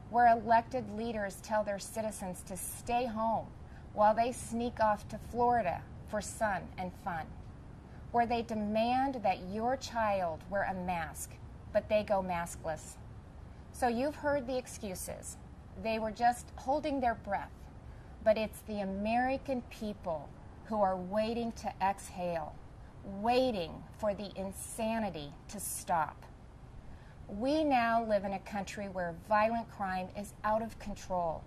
where elected leaders tell their citizens to stay home while they sneak off to Florida for sun and fun, where they demand that your child wear a mask, but they go maskless. So you've heard the excuses. They were just holding their breath, but it's the American people who are waiting to exhale, waiting for the insanity to stop. We now live in a country where violent crime is out of control.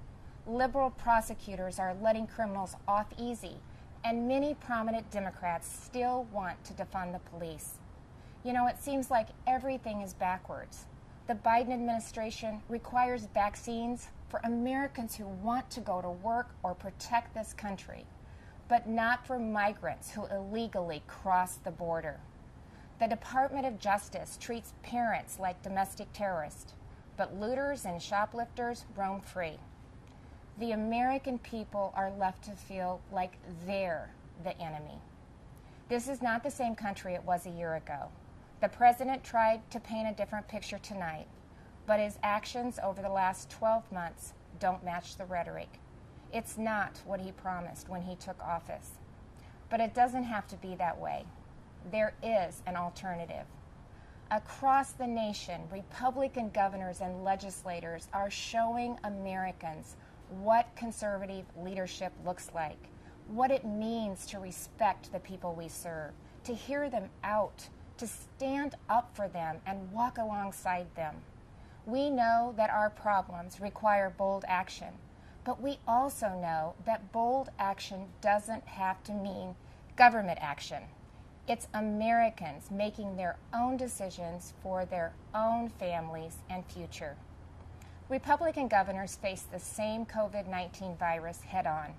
Liberal prosecutors are letting criminals off easy, and many prominent Democrats still want to defund the police. You know, it seems like everything is backwards. The Biden administration requires vaccines for Americans who want to go to work or protect this country, but not for migrants who illegally cross the border. The Department of Justice treats parents like domestic terrorists, but looters and shoplifters roam free. The American people are left to feel like they're the enemy. This is not the same country it was a year ago. The president tried to paint a different picture tonight, but his actions over the last 12 months don't match the rhetoric. It's not what he promised when he took office. But it doesn't have to be that way. There is an alternative. Across the nation, Republican governors and legislators are showing Americans what conservative leadership looks like, what it means to respect the people we serve, to hear them out, to stand up for them and walk alongside them. We know that our problems require bold action, but we also know that bold action doesn't have to mean government action. It's Americans making their own decisions for their own families and future. Republican governors face the same COVID-19 virus head-on.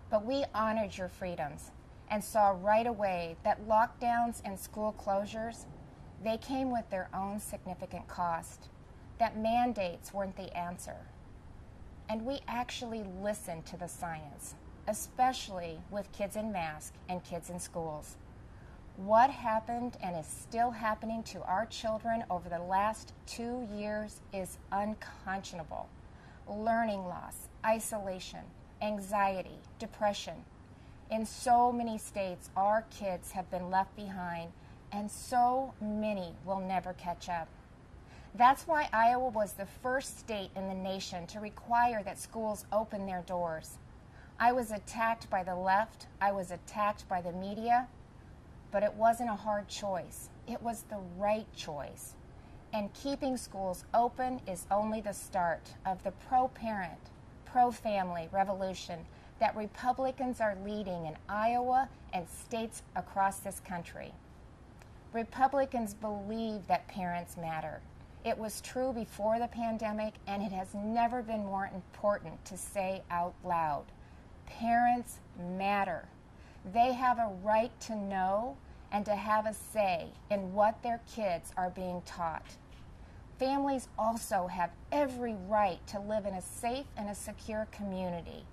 But we honored your freedoms and saw right away that lockdowns and school closures, they came with their own significant cost, that mandates weren't the answer. And we actually listened to the science, especially with kids in masks and kids in schools. What happened and is still happening to our children over the last 2 years is unconscionable. Learning loss, isolation, anxiety, depression. In so many states, our kids have been left behind, and so many will never catch up. That's why Iowa was the first state in the nation to require that schools open their doors. I was attacked by the left, I was attacked by the media, but it wasn't a hard choice. It was the right choice. And keeping schools open is only the start of the pro-parent, pro-family revolution that Republicans are leading in Iowa and states across this country. Republicans believe that parents matter. It was true before the pandemic, and it has never been more important to say out loud. Parents matter. They have a right to know and to have a say in what their kids are being taught. Families also have every right to live in a safe and a secure community,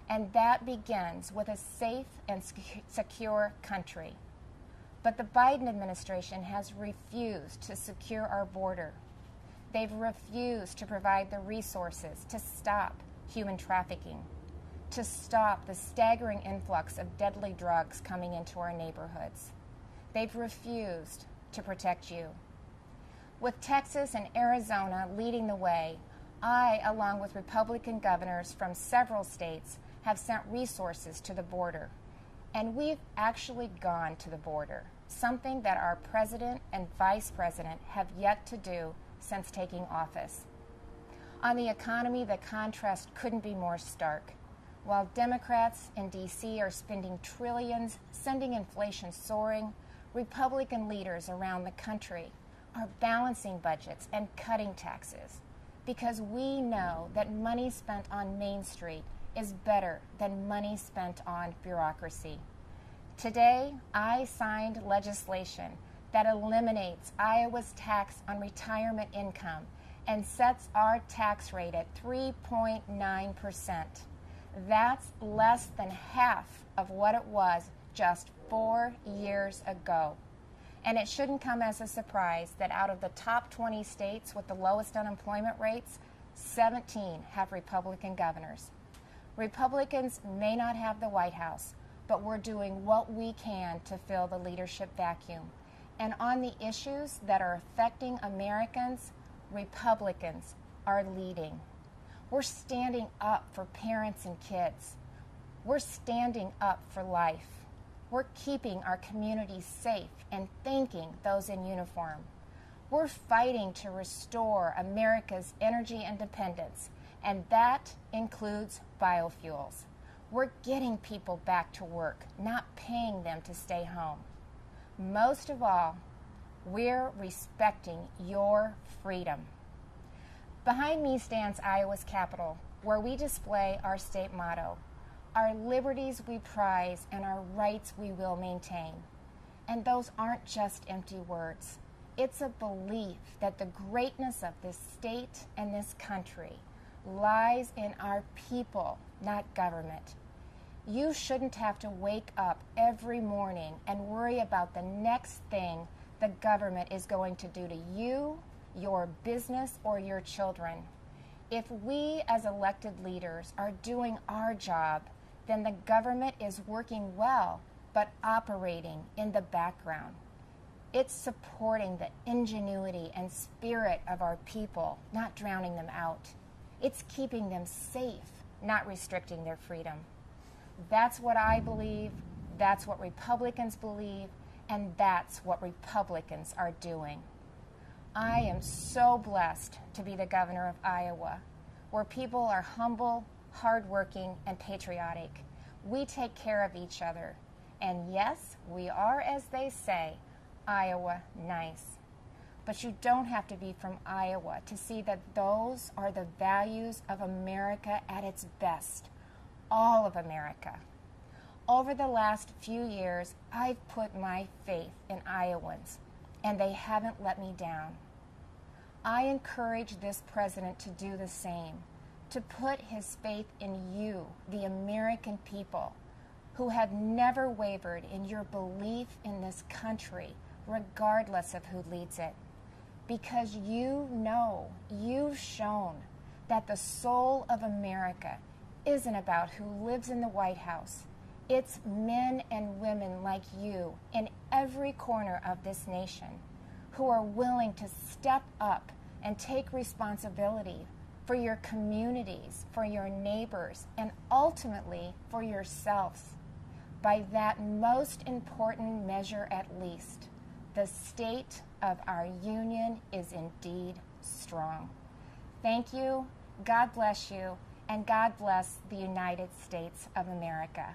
and that begins with a safe and secure country. But the Biden administration has refused to secure our border. They've refused to provide the resources to stop human trafficking, to stop the staggering influx of deadly drugs coming into our neighborhoods. They've refused to protect you. With Texas and Arizona leading the way, I, along with Republican governors from several states, have sent resources to the border. And we've actually gone to the border, something that our president and vice president have yet to do since taking office. On the economy, the contrast couldn't be more stark. While Democrats in D.C. are spending trillions, sending inflation soaring, Republican leaders around the country are balancing budgets and cutting taxes, because we know that money spent on Main Street is better than money spent on bureaucracy. Today, I signed legislation that eliminates Iowa's tax on retirement income and sets our tax rate at 3.9%. That's less than half of what it was just 4 years ago. And it shouldn't come as a surprise that out of the top 20 states with the lowest unemployment rates, 17 have Republican governors. Republicans may not have the White House, but we're doing what we can to fill the leadership vacuum. And on the issues that are affecting Americans, Republicans are leading. We're standing up for parents and kids. We're standing up for life. We're keeping our communities safe and thanking those in uniform. We're fighting to restore America's energy independence, and that includes biofuels. We're getting people back to work, not paying them to stay home. Most of all, we're respecting your freedom. Behind me stands Iowa's Capitol, where we display our state motto, our liberties we prize and our rights we will maintain. And those aren't just empty words. It's a belief that the greatness of this state and this country lies in our people, not government. You shouldn't have to wake up every morning and worry about the next thing the government is going to do to you, your business, or your children. If we as elected leaders are doing our job, then the government is working well, but operating in the background. It's supporting the ingenuity and spirit of our people, not drowning them out. It's keeping them safe, not restricting their freedom. That's what I believe, that's what Republicans believe, and that's what Republicans are doing. I am so blessed to be the governor of Iowa, where people are humble, hardworking, and patriotic. We take care of each other. And yes, we are, as they say, Iowa nice. But you don't have to be from Iowa to see that those are the values of America at its best, all of America. Over the last few years, I've put my faith in Iowans, and they haven't let me down. I encourage this president to do the same, to put his faith in you, the American people, who have never wavered in your belief in this country, regardless of who leads it. Because you know, you've shown that the soul of America isn't about who lives in the White House. It's men and women like you in every corner of this nation who are willing to step up and take responsibility for your communities, for your neighbors, and ultimately for yourselves. By that most important measure at least, the state of our union is indeed strong. Thank you, God bless you, and God bless the United States of America.